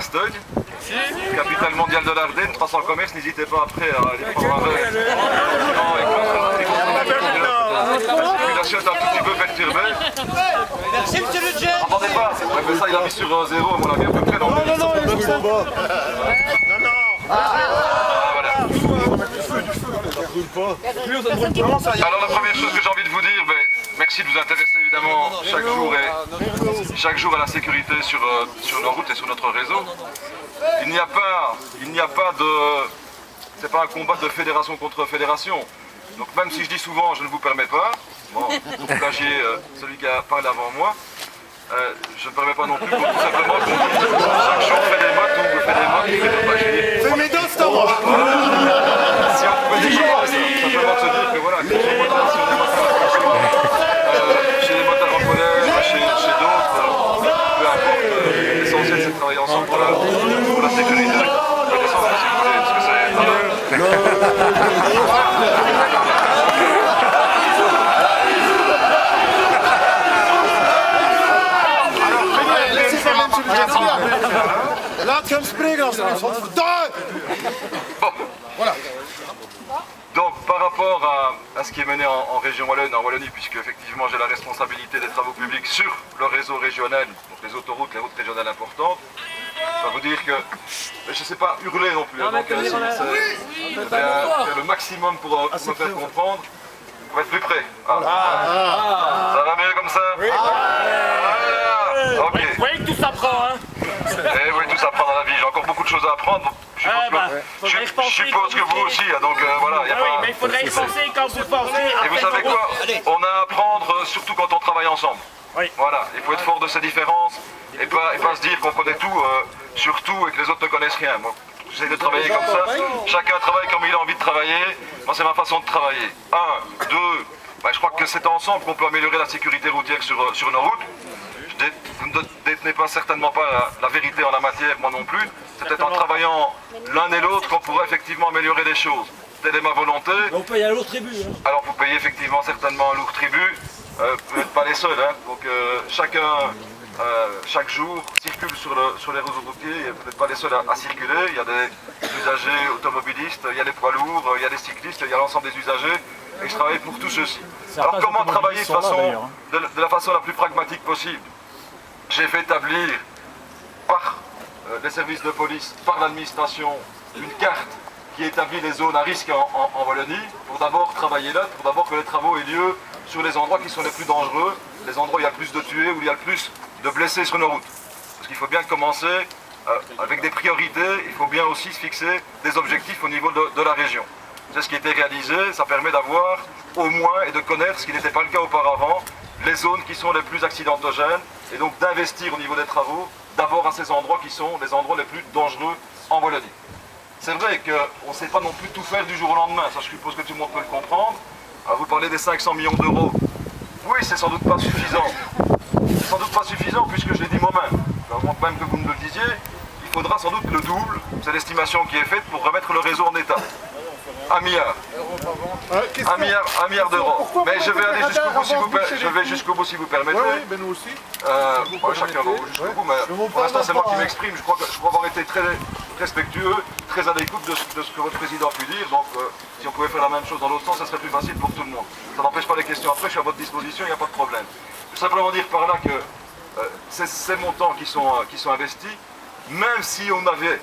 Bastogne, capitale mondiale de l'Ardenne, 300 commerces, n'hésitez pas après à aller prendre un verre. La circulation est un tout petit peu perturbée. Merci monsieur le chef. Attendez pas, mais ça il a mis sur 0 à mon avis à peu près. Non, voilà. Alors la première chose que j'ai envie de vous dire, merci de vous intéresser évidemment chaque jour à la sécurité sur nos routes et sur notre réseau. Il n'y a pas de... C'est pas un combat de fédération contre fédération. Donc même si je dis souvent je ne vous permets pas, bon, pour plagier celui qui a parlé avant moi, je ne permets pas non plus pour tout simplement qu'on dise chaque jour fait des mottes ou fait des mottes, fait des plagier. Fais mes dos, c'est à moi. Si on pouvait dire simplement se dire que voilà, que chez les motards, chez les motards en colère, chez d'autres, peu importe, l'essentiel c'est de travailler ensemble pour la sécurité. Connaissance de la sécurité, parce que c'est... Laat hem spreken alsjeblieft, wat verdomme! Bon. Voilà. Donc par rapport à ce qui est mené en région Wallonne, en Wallonie, puisque effectivement j'ai la responsabilité des travaux publics sur le réseau régional, donc les autoroutes, les routes régionales importantes, je vais vous dire que, je ne sais pas hurler non plus, donc c'est le maximum pour me faire comprendre. Pour être plus près. Ça va mieux comme ça? Oui. Ok. Vous voyez que tout s'apprend, hein? Eh oui, tout s'apprend dans la vie. J'ai encore beaucoup de choses à apprendre. Je suppose que vous aussi, donc voilà. Oui, mais il faudrait y penser quand vous pensez. Et vous savez quoi? On a à apprendre surtout quand on travaille ensemble. Oui. Voilà, il faut être fort de ces différences et pas se dire qu'on connaît tout sur tout et que les autres ne connaissent rien. Bon, j'essaie de travailler comme ça. Chacun travaille comme il a envie de travailler. Moi, c'est ma façon de travailler. 1, 2, je crois que c'est ensemble qu'on peut améliorer la sécurité routière sur nos routes. Vous ne détenez certainement pas la vérité en la matière, moi non plus. C'est peut-être en travaillant l'un et l'autre qu'on pourrait effectivement améliorer les choses. Telle est ma volonté. On paye un lourd tribut. Hein. Alors vous payez effectivement certainement un lourd tribut. Vous n'êtes pas les seuls. Hein. Donc chacun, chaque jour, circule sur les réseaux routiers. Vous n'êtes pas les seuls à circuler. Il y a des usagers automobilistes, il y a des poids lourds, il y a des cyclistes, il y a l'ensemble des usagers. Et je travaille pour tous ceux-ci. Alors comment travailler de la façon la plus pragmatique possible? J'ai fait établir par les services de police, par l'administration, une carte qui établit les zones à risque en Wallonie, pour d'abord travailler là, pour d'abord que les travaux aient lieu sur les endroits qui sont les plus dangereux, les endroits où il y a le plus de tués, où il y a le plus de blessés sur nos routes. Parce qu'il faut bien commencer avec des priorités, il faut bien aussi se fixer des objectifs au niveau de la région. C'est ce qui a été réalisé, ça permet d'avoir au moins et de connaître, ce qui n'était pas le cas auparavant, les zones qui sont les plus accidentogènes, et donc d'investir au niveau des travaux, d'abord à ces endroits qui sont les endroits les plus dangereux en Wallonie. C'est vrai qu'on ne sait pas non plus tout faire du jour au lendemain, ça je suppose que tout le monde peut le comprendre. Vous parlez des 500 millions d'euros. Oui, c'est sans doute pas suffisant. C'est sans doute pas suffisant puisque je l'ai dit moi-même. Avant même que vous me le disiez, il faudra sans doute le double, c'est l'estimation qui est faite pour remettre le réseau en état. 1 milliard. 1 milliard d'euros. Mais je vais aller jusqu'au bout si vous permettez. Oui, ben nous aussi. Chacun va jusqu'au bout, mais pour l'instant c'est moi qui m'exprime. Je crois avoir été très respectueux, très à l'écoute de ce que votre président a pu dire. Donc si on pouvait faire la même chose dans l'autre sens, ça serait plus facile pour tout le monde. Ça n'empêche pas les questions après, je suis à votre disposition, il n'y a pas de problème. Je veux simplement dire par là que ces montants qui sont investis, même si on avait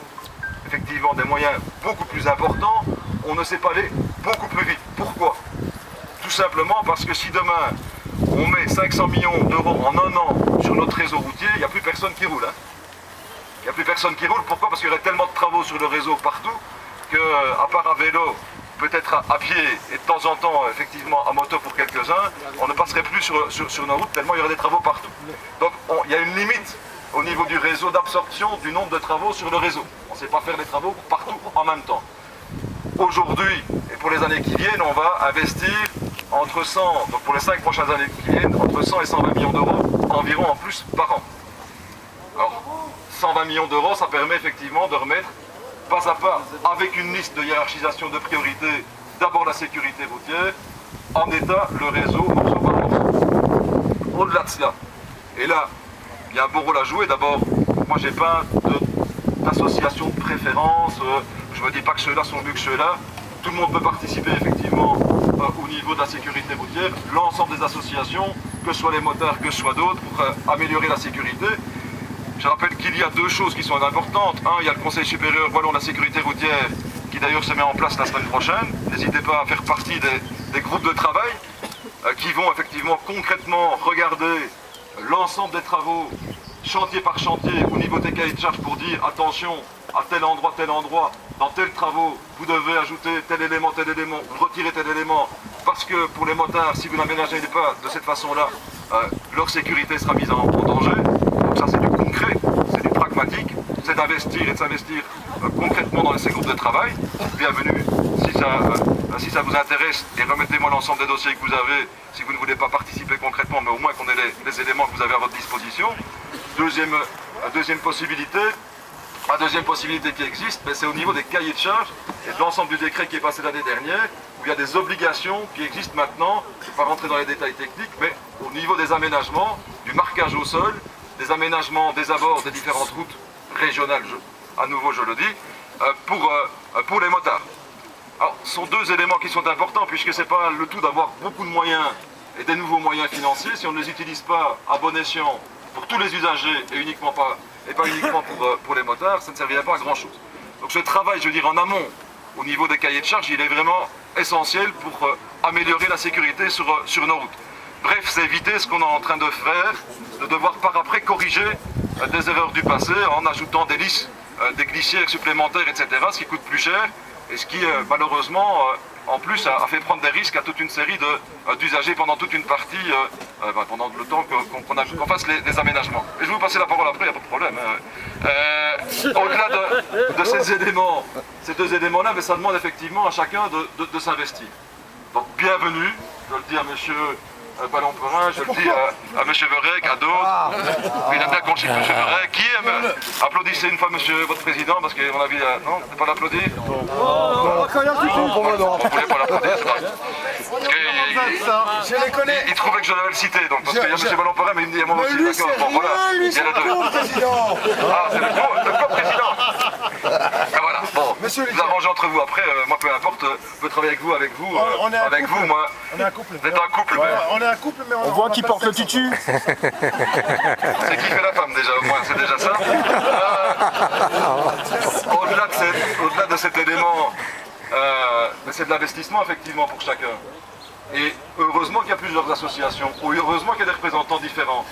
effectivement des moyens beaucoup plus importants, on ne sait pas aller beaucoup plus vite. Pourquoi? Tout simplement parce que si demain on met 500 millions d'euros en un an sur notre réseau routier, il n'y a plus personne qui roule. Hein. Il n'y a plus personne qui roule. Pourquoi? Parce qu'il y aurait tellement de travaux sur le réseau partout qu'à part à vélo, peut-être à pied et de temps en temps effectivement à moto pour quelques-uns, on ne passerait plus sur nos routes tellement il y aurait des travaux partout. Donc il y a une limite au niveau du réseau d'absorption du nombre de travaux sur le réseau. On ne sait pas faire les travaux partout en même temps. Aujourd'hui et pour les années qui viennent, on va investir entre 100, donc pour les 5 prochaines années qui viennent, entre 100 et 120 millions d'euros environ en plus par an. Alors, 120 millions d'euros, ça permet effectivement de remettre pas à pas, avec une liste de hiérarchisation de priorités, d'abord la sécurité routière, en état le réseau morceau par morceau. Au-delà de cela, et là, il y a un bon rôle à jouer. D'abord, moi j'ai pas d'association de préférence. Je ne me dis pas que ceux-là sont mieux que ceux-là. Tout le monde peut participer effectivement au niveau de la sécurité routière. L'ensemble des associations, que ce soit les motards, que ce soit d'autres, pour améliorer la sécurité. Je rappelle qu'il y a deux choses qui sont importantes. Un, il y a le Conseil supérieur wallon de la sécurité routière qui d'ailleurs se met en place la semaine prochaine. N'hésitez pas à faire partie des groupes de travail qui vont effectivement concrètement regarder l'ensemble des travaux, chantier par chantier, au niveau des cahiers de charges pour dire attention, à tel endroit, dans tels travaux, vous devez ajouter tel élément, retirer tel élément, parce que pour les motards, si vous n'aménagez pas de cette façon-là, leur sécurité sera mise en danger. Donc ça c'est du concret, c'est du pragmatique, c'est d'investir et de s'investir concrètement dans ces groupes de travail. Bienvenue, si ça vous intéresse, et remettez-moi l'ensemble des dossiers que vous avez, si vous ne voulez pas participer concrètement, mais au moins qu'on ait les éléments que vous avez à votre disposition. Deuxième possibilité, la deuxième possibilité qui existe, c'est au niveau des cahiers de charges et de l'ensemble du décret qui est passé l'année dernière, où il y a des obligations qui existent maintenant, je ne vais pas rentrer dans les détails techniques, mais au niveau des aménagements, du marquage au sol, des aménagements des abords des différentes routes régionales, à nouveau je le dis, pour les motards. Alors, ce sont deux éléments qui sont importants, puisque ce n'est pas le tout d'avoir beaucoup de moyens et des nouveaux moyens financiers. Si on ne les utilise pas à bon escient pour tous les usagers et pas uniquement pour les motards, ça ne servirait pas à grand chose. Donc ce travail, je veux dire, en amont, au niveau des cahiers de charges, il est vraiment essentiel pour améliorer la sécurité sur nos routes. Bref, c'est éviter ce qu'on est en train de faire, de devoir par après corriger des erreurs du passé en ajoutant des listes, des glissières supplémentaires, etc., ce qui coûte plus cher et ce qui, malheureusement, en plus, a fait prendre des risques à toute une série d'usagers pendant toute une partie, pendant le temps qu'on fasse les aménagements. Et je vais vous passer la parole après, il n'y a pas de problème. Au-delà de ces deux éléments-là, mais ça demande effectivement à chacun de s'investir. Donc bienvenue, je le dis à monsieur Ballon-Perin, je le dis à M. Verrec, à d'autres. Il aime bien qu'on chiffre M. Verrec. Qui aime applaudissez une fois monsieur votre président, parce qu'à mon avis, non, vous ne pas l'applaudir. Vous ne voulez pas l'applaudir, c'est pas Je les connais. il trouvait que je devais le citer, donc, parce qu'il y a M. Ballon-Perin, mais il me dit à moi aussi, d'accord. Bon, voilà, il y a les deux. Président. Ah, c'est le co-président. Et voilà, bon, vous arrangez entre vous. Après, moi, peu importe, je peux travailler avec vous, moi. On est un couple. Vous êtes un couple, mais... On est un couple, mais On voit qui porte le tutu. C'est qui fait la femme déjà, au moins, c'est déjà ça. Au-delà de cet élément, c'est de l'investissement effectivement pour chacun. Et heureusement qu'il y a plusieurs associations, ou heureusement qu'il y a des représentants différents,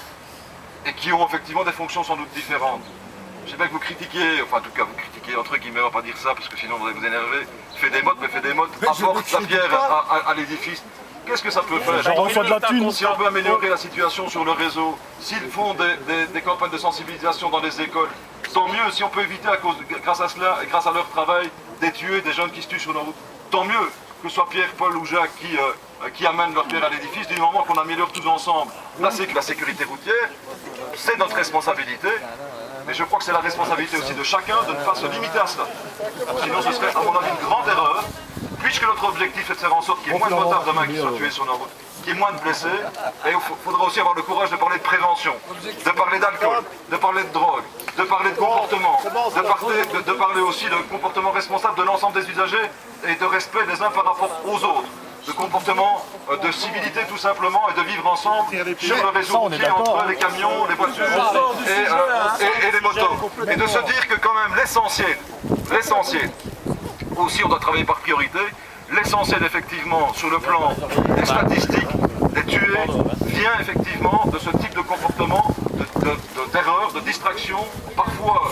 et qui ont effectivement des fonctions sans doute différentes. Je sais bien que vous critiquez, enfin en tout cas vous critiquez entre guillemets, on va pas dire ça parce que sinon vous allez vous énerver, fait des mottes apporte sa pierre à l'édifice. Qu'est-ce que ça peut faire? J'en reçois de la thune. Si on veut améliorer la situation sur le réseau, s'ils font des campagnes de sensibilisation dans les écoles, tant mieux. Si on peut éviter grâce à cela et grâce à leur travail des tués, des jeunes qui se tuent sur la route, tant mieux. Que ce soit Pierre, Paul ou Jacques qui amènent leur pierre à l'édifice, du moment qu'on améliore tous ensemble la sécurité routière, c'est notre responsabilité. Mais je crois que c'est la responsabilité aussi de chacun de ne pas se limiter à cela. Sinon ce serait à mon avis une grande erreur, puisque notre objectif est de faire en sorte qu'il y ait moins de motards demain qui soient tués sur nos routes, qu'il y ait moins de blessés, et il faudra aussi avoir le courage de parler de prévention, de parler d'alcool, de parler de drogue, de parler de comportement, de parler aussi de comportement responsable de l'ensemble des usagers et de respect des uns par rapport aux autres. De comportement, de civilité tout simplement, et de vivre ensemble sur le réseau routier entre les camions, les voitures et les motos. Et de se dire que quand même l'essentiel, aussi on doit travailler par priorité, l'essentiel effectivement sur le plan des statistiques, des tués, vient effectivement de ce type de comportement, d'erreur, de distraction, parfois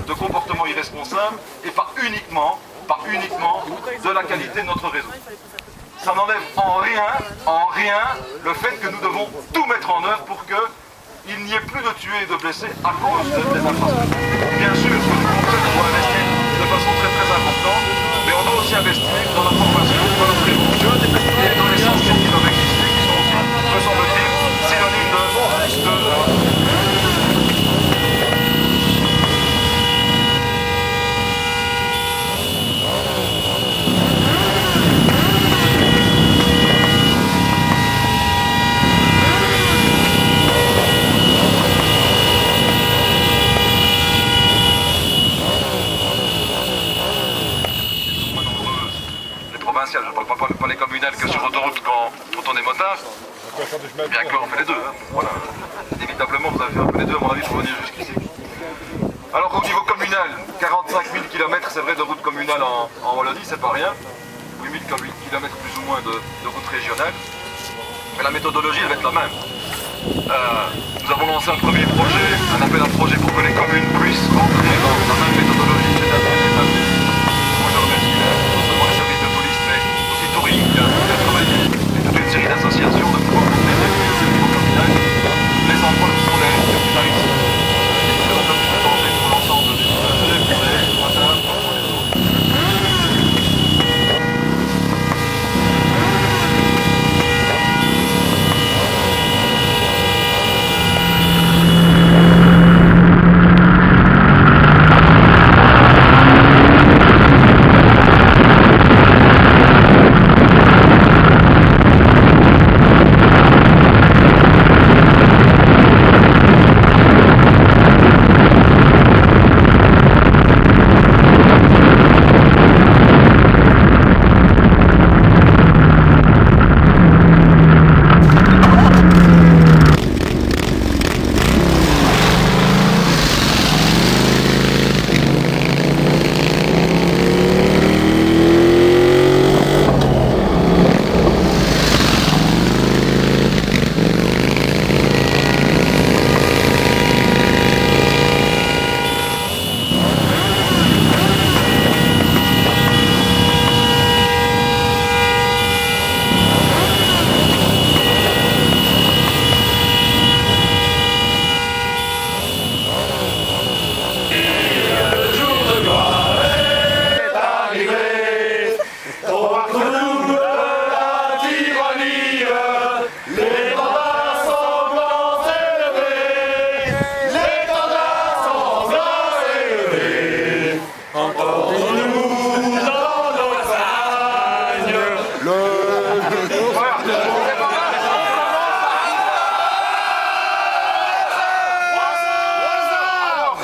de comportement irresponsable, et pas uniquement de la qualité de notre réseau. Ça n'enlève en rien le fait que nous devons tout mettre en œuvre pour qu'il n'y ait plus de tués et de blessés à cause des infrastructures. Bien sûr, ce que nous devons investir de façon très très importante, mais on doit aussi investir dans la formation, dans la prévention et dans les sciences qui doivent exister, qui sont aussi, me semble-t-il, synonymes de communal que sur autoroute quand on est motard. Bien que on fait les deux. Hein. Voilà. Inévitablement, vous avez fait un peu les deux, à mon avis, pour venir jusqu'ici. Alors au niveau communal, 45 000 km, c'est vrai, de route communale en Wallonie, c'est pas rien. 8 000 km plus ou moins de route régionale. Mais la méthodologie, elle va être la même. Nous avons lancé un premier projet, un appel à projet pour que les communes puissent rentrer dans la même méthodologie, c'est-à-dire établir. Moi je remercie non seulement les services de police, mais aussi Touring qui a travaillé, et toute une série d'associations de pouvoir compléter au niveau communal les endroits qui sont les plus à risque. C'est un peu plus danger pour l'ensemble des usagers, pour les motards, pour les autres.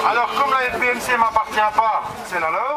Alors, comme la FBMC m'appartient pas, c'est la leur.